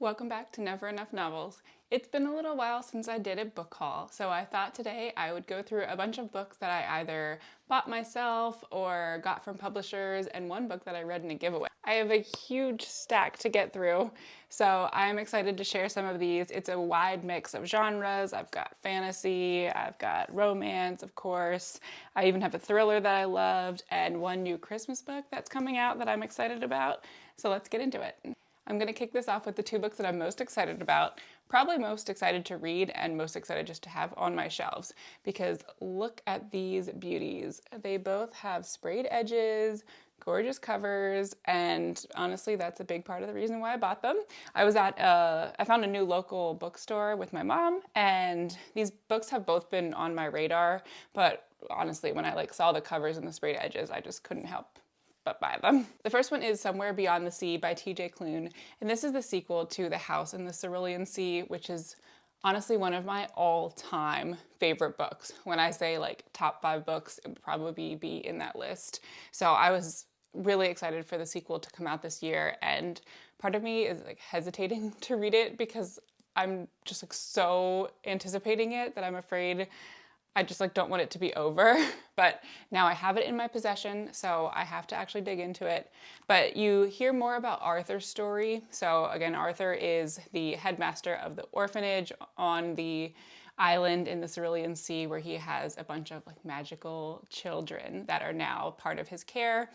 Welcome back to Never Enough Novels. It's been a little while since I did a book haul, so I thought today I would go through a bunch of books that I either bought myself or got from publishers, and one book that I read in a giveaway. I have a huge stack to get through, so I'm excited to share some of these. It's a wide mix of genres. I've got fantasy, I've got romance, of course. I even have a thriller that I loved, and one new Christmas book that's coming out that I'm excited about. So let's get into it. I'm going to kick this off with the two books that I'm most excited about, probably most excited to read and most excited just to have on my shelves, because look at these beauties. They both have sprayed edges, gorgeous covers, and honestly, that's a big part of the reason why I bought them. I found a new local bookstore with my mom, and these books have both been on my radar, but honestly, when I saw the covers and the sprayed edges, I just couldn't help but buy them. The first one is Somewhere Beyond the Sea by T.J. Klune, and this is the sequel to The House in the Cerulean Sea, which is honestly one of my all-time favorite books. When I say top 5 books, it would probably be in that list. So I was really excited for the sequel to come out this year, and part of me is hesitating to read it because I'm just so anticipating it that I'm afraid I just don't want it to be over, but now I have it in my possession, so I have to actually dig into it. But you hear more about Arthur's story. So again, Arthur is the headmaster of the orphanage on the island in the Cerulean Sea, where he has a bunch of magical children that are now part of his care.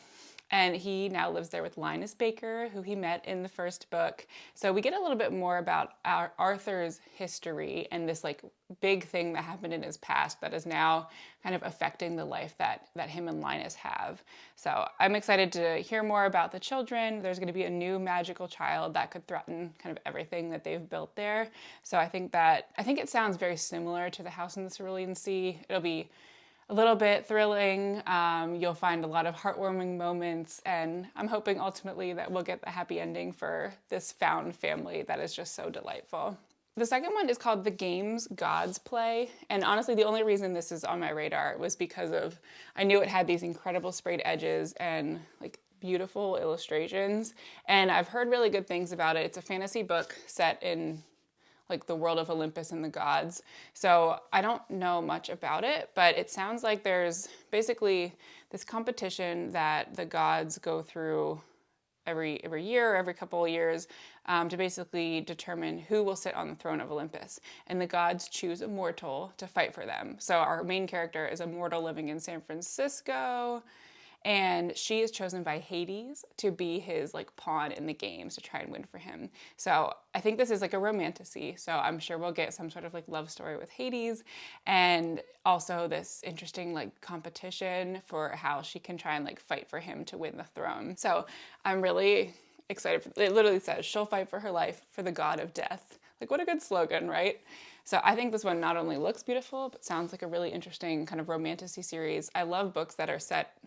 And he now lives there with Linus Baker, who he met in the first book. So we get a little bit more about Arthur's history and this big thing that happened in his past that is now kind of affecting the life that him and Linus have. So I'm excited to hear more about the children. There's going to be a new magical child that could threaten kind of everything that they've built there. So I think it sounds very similar to The House in the Cerulean Sea. It'll be a little bit thrilling. You'll find a lot of heartwarming moments, and I'm hoping ultimately that we'll get the happy ending for this found family that is just so delightful. The second one is called The Games Gods Play, and honestly the only reason this is on my radar was because I knew it had these incredible sprayed edges and beautiful illustrations, and I've heard really good things about it. It's a fantasy book set in the world of Olympus and the gods. So I don't know much about it, but it sounds like there's basically this competition that the gods go through every year or every couple of years to basically determine who will sit on the throne of Olympus. And the gods choose a mortal to fight for them. So our main character is a mortal living in San Francisco, and she is chosen by Hades to be his pawn in the games to try and win for him. So I think this is a romantasy, so I'm sure we'll get some sort of love story with Hades, and also this interesting competition for how she can try and fight for him to win the throne. So I'm really excited. It literally says she'll fight for her life for the god of death. What a good slogan, right? So I think this one not only looks beautiful, but sounds like a really interesting kind of romantasy series. I love books that are set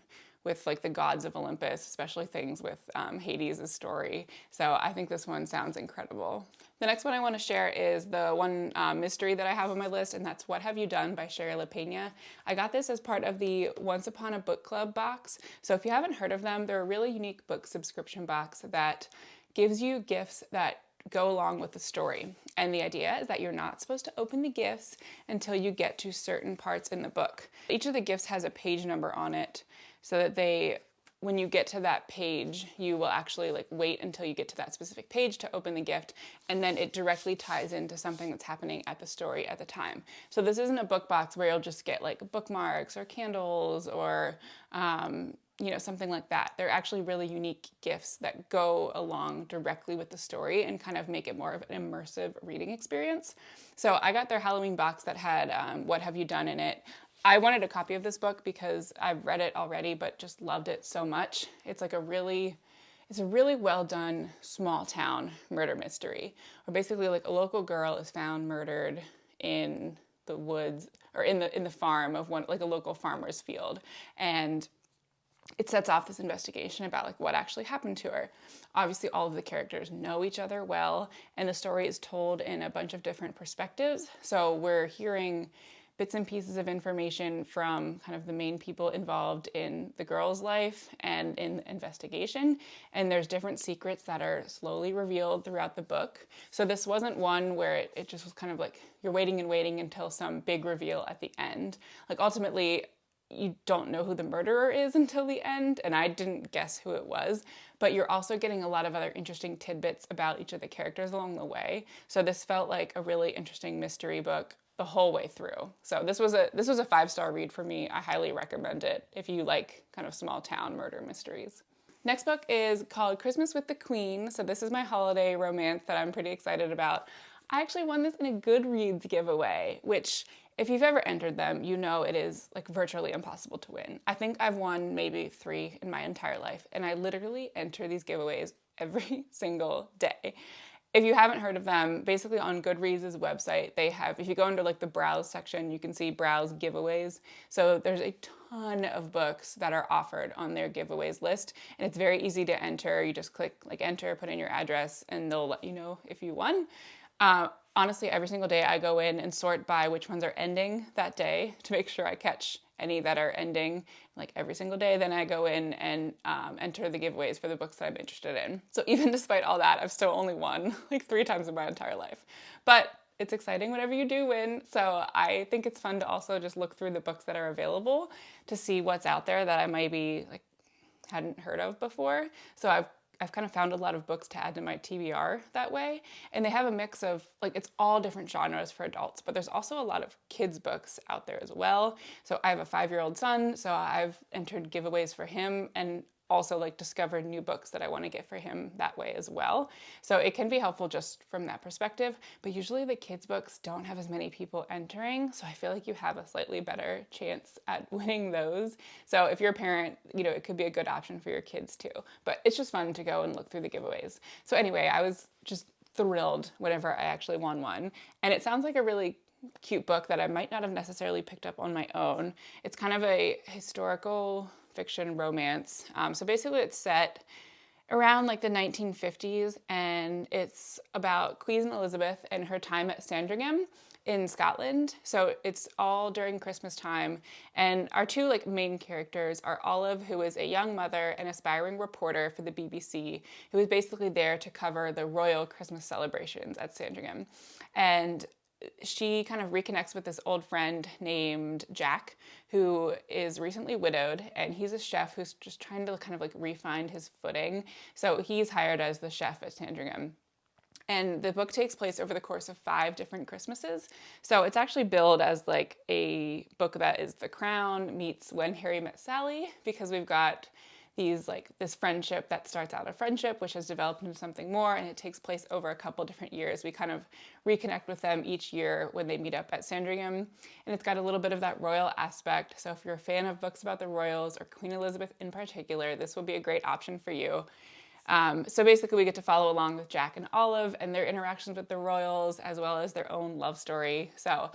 with the gods of Olympus, especially things with Hades' story. So I think this one sounds incredible. The next one I want to share is the one mystery that I have on my list, and that's What Have You Done by Sherry LaPena. I got this as part of the Once Upon a Book Club box. So if you haven't heard of them, they're a really unique book subscription box that gives you gifts that go along with the story. And the idea is that you're not supposed to open the gifts until you get to certain parts in the book. Each of the gifts has a page number on it, so that when you get to that page, you will actually wait until you get to that specific page to open the gift, and then it directly ties into something that's happening at the story at the time. So this isn't a book box where you'll just get bookmarks or candles or something like that. They're actually really unique gifts that go along directly with the story and kind of make it more of an immersive reading experience. So I got their Halloween box that had What Have You Done in it. I wanted a copy of this book because I've read it already, but just loved it so much. It's a really well done small town murder mystery, where basically a local girl is found murdered in the woods or in the farm of one, a local farmer's field, and it sets off this investigation about what actually happened to her. Obviously, all of the characters know each other well, and the story is told in a bunch of different perspectives. So we're hearing bits and pieces of information from kind of the main people involved in the girl's life and in the investigation. And there's different secrets that are slowly revealed throughout the book. So this wasn't one where it just was kind of like you're waiting and waiting until some big reveal at the end. Like ultimately, you don't know who the murderer is until the end, and I didn't guess who it was, but you're also getting a lot of other interesting tidbits about each of the characters along the way. So this felt like a really interesting mystery book the whole way through. So this was a 5-star read for me. I highly recommend it if you like kind of small town murder mysteries. Next book is called Christmas with the Queen. So this is my holiday romance that I'm pretty excited about. I actually won this in a Goodreads giveaway, which if you've ever entered them, you know it is like virtually impossible to win. I think I've won maybe 3 in my entire life, and I literally enter these giveaways every single day. If you haven't heard of them, basically on Goodreads' website, they have, if you go into like the browse section, you can see browse giveaways. So there's a ton of books that are offered on their giveaways list, and it's very easy to enter. You just click like enter, put in your address, and they'll let you know if you won. Honestly, every single day I go in and sort by which ones are ending that day to make sure I catch any that are ending like every single day. Then I go in and enter the giveaways for the books that I'm interested in. So even despite all that, I've still only won like 3 times in my entire life. But it's exciting whenever you do win. So I think it's fun to also just look through the books that are available to see what's out there that I maybe like hadn't heard of before. So I've kind of found a lot of books to add to my TBR that way. And they have a mix of, like, it's all different genres for adults, but there's also a lot of kids' books out there as well. So I have a 5-year-old son, so I've entered giveaways for him and also like discovered new books that I want to get for him that way as well. So it can be helpful just from that perspective, but usually the kids' books don't have as many people entering, so I feel like you have a slightly better chance at winning those. So if you're a parent, you know, it could be a good option for your kids too. But it's just fun to go and look through the giveaways. So anyway, I was just thrilled whenever I actually won one. And it sounds like a really cute book that I might not have necessarily picked up on my own. It's kind of a historical fiction romance. So basically it's set around like the 1950s, and it's about Queen Elizabeth and her time at Sandringham in Scotland. So it's all during Christmas time, and our 2 like main characters are Olive, who is a young mother and aspiring reporter for the BBC, who is basically there to cover the royal Christmas celebrations at Sandringham. And she kind of reconnects with this old friend named Jack, who is recently widowed, and he's a chef who's just trying to kind of like refine his footing. So he's hired as the chef at Sandringham. And the book takes place over the course of 5 different Christmases. So it's actually billed as like a book that is The Crown meets When Harry Met Sally, because we've got this friendship that starts out a friendship, which has developed into something more, and it takes place over a couple different years. We kind of reconnect with them each year when they meet up at Sandringham, and it's got a little bit of that royal aspect. So if you're a fan of books about the royals, or Queen Elizabeth in particular, this will be a great option for you. So basically we get to follow along with Jack and Olive and their interactions with the royals, as well as their own love story. So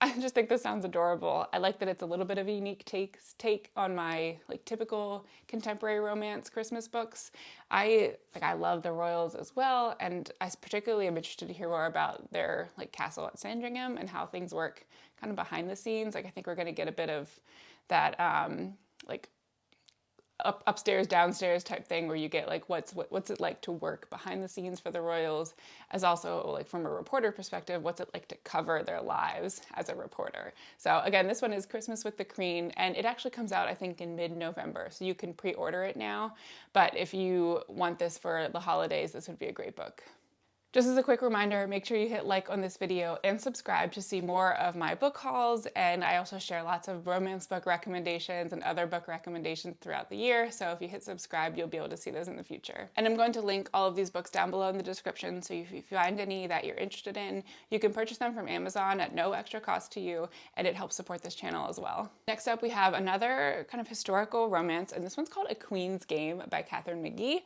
I just think this sounds adorable. I like that it's a little bit of a unique take on my like typical contemporary romance Christmas books. I love the royals as well, and I particularly am interested to hear more about their like castle at Sandringham and how things work kind of behind the scenes. Like I think we're going to get a bit of that like upstairs, downstairs type thing, where you get like what's it like to work behind the scenes for the royals, as also like from a reporter perspective, what's it like to cover their lives as a reporter. So again, this one is Christmas with the Queen, and it actually comes out I think in mid-November, so you can pre-order it now. But if you want this for the holidays, this would be a great book. Just as a quick reminder, make sure you hit like on this video and subscribe to see more of my book hauls, and I also share lots of romance book recommendations and other book recommendations throughout the year, so if you hit subscribe, you'll be able to see those in the future. And I'm going to link all of these books down below in the description, so if you find any that you're interested in, you can purchase them from Amazon at no extra cost to you, and it helps support this channel as well. Next up, we have another kind of historical romance, and this one's called A Queen's Game by Katharine McGee.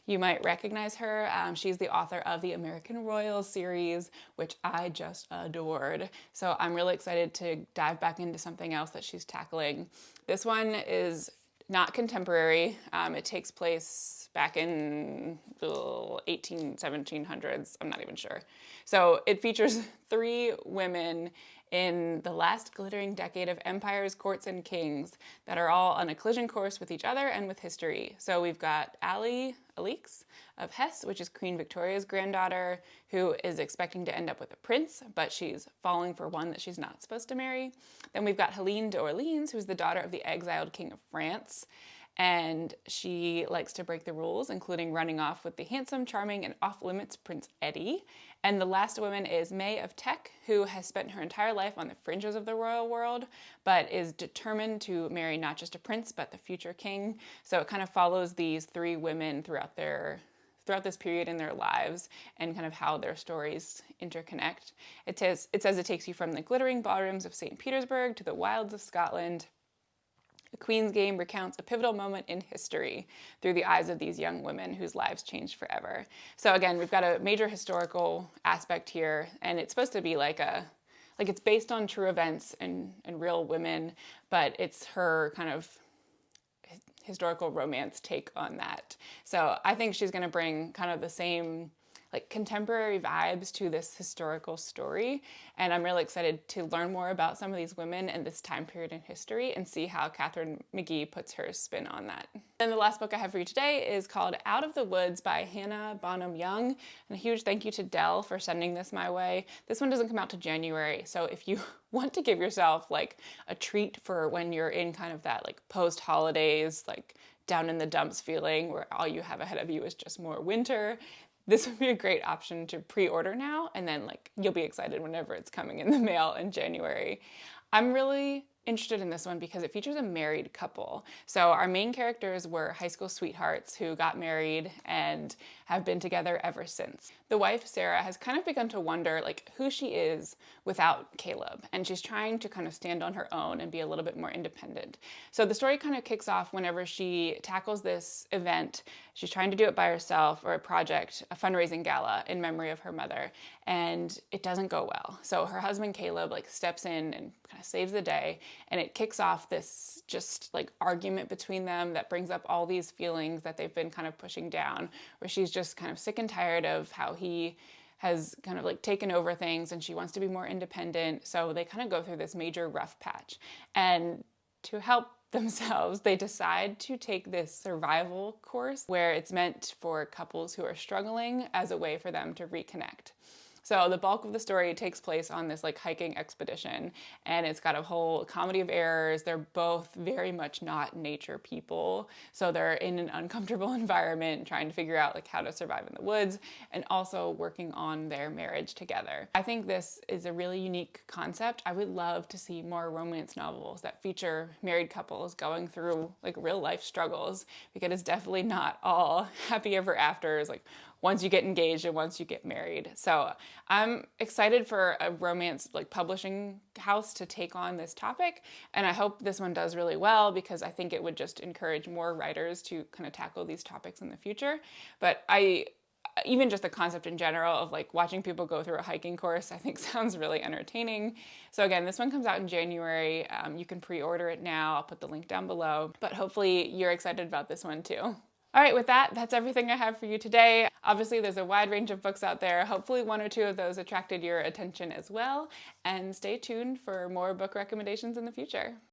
You might recognize her. She's the author of the American Royals series, which I just adored. So I'm really excited to dive back into something else that she's tackling. This one is not contemporary. It takes place back in the 1700s. I'm not even sure. So it features 3 women in the last glittering decade of empires, courts, and kings that are all on a collision course with each other and with history. So we've got Alix of Hesse, which is Queen Victoria's granddaughter, who is expecting to end up with a prince, but she's falling for one that she's not supposed to marry. Then we've got Helene d'Orleans, who's the daughter of the exiled king of France, and she likes to break the rules, including running off with the handsome, charming, and off-limits Prince Eddie. And the last woman is May of Teck, who has spent her entire life on the fringes of the royal world, but is determined to marry not just a prince, but the future king. So it kind of follows these three women throughout this period in their lives and kind of how their stories interconnect. It says it takes you from the glittering ballrooms of St. Petersburg to the wilds of Scotland. The Queen's Game recounts a pivotal moment in history through the eyes of these young women whose lives changed forever. So again, we've got a major historical aspect here, and it's supposed to be like it's based on true events and real women, but it's her kind of historical romance take on that. So I think she's going to bring kind of the same contemporary vibes to this historical story, and I'm really excited to learn more about some of these women and this time period in history and see how Katharine McGee puts her spin on that. And the last book I have for you today is called Out of the Woods by Hannah Bonham Young, and a huge thank you to Dell for sending this my way. This one doesn't come out to January, so if you want to give yourself a treat for when you're in kind of that post-holidays, down in the dumps feeling where all you have ahead of you is just more winter, this would be a great option to pre-order now, and then you'll be excited whenever it's coming in the mail in January. I'm really interested in this one because it features a married couple. So our main characters were high school sweethearts who got married and have been together ever since. The wife, Sarah, has kind of begun to wonder who she is without Caleb, and she's trying to kind of stand on her own and be a little bit more independent. So the story kind of kicks off whenever she tackles this event. She's trying to do it by herself, or a project, a fundraising gala in memory of her mother, and it doesn't go well. So her husband Caleb steps in and kind of saves the day, and it kicks off this just argument between them that brings up all these feelings that they've been kind of pushing down, where she's just kind of sick and tired of how he has kind of taken over things, and she wants to be more independent. So they kind of go through this major rough patch, and to help themselves, they decide to take this survival course where it's meant for couples who are struggling as a way for them to reconnect. So the bulk of the story takes place on this hiking expedition, and it's got a whole comedy of errors. They're both very much not nature people, so they're in an uncomfortable environment trying to figure out how to survive in the woods and also working on their marriage together. I think this is a really unique concept. I would love to see more romance novels that feature married couples going through real life struggles, because it's definitely not all happy ever afters once you get engaged and once you get married. So I'm excited for a romance publishing house to take on this topic, and I hope this one does really well, because I think it would just encourage more writers to kind of tackle these topics in the future. But even just the concept in general of watching people go through a hiking course, I think sounds really entertaining. So again, this one comes out in January. You can pre-order it now. I'll put the link down below, but hopefully you're excited about this one too. All right, with that, that's everything I have for you today. Obviously, there's a wide range of books out there. Hopefully one or two of those attracted your attention as well. And stay tuned for more book recommendations in the future.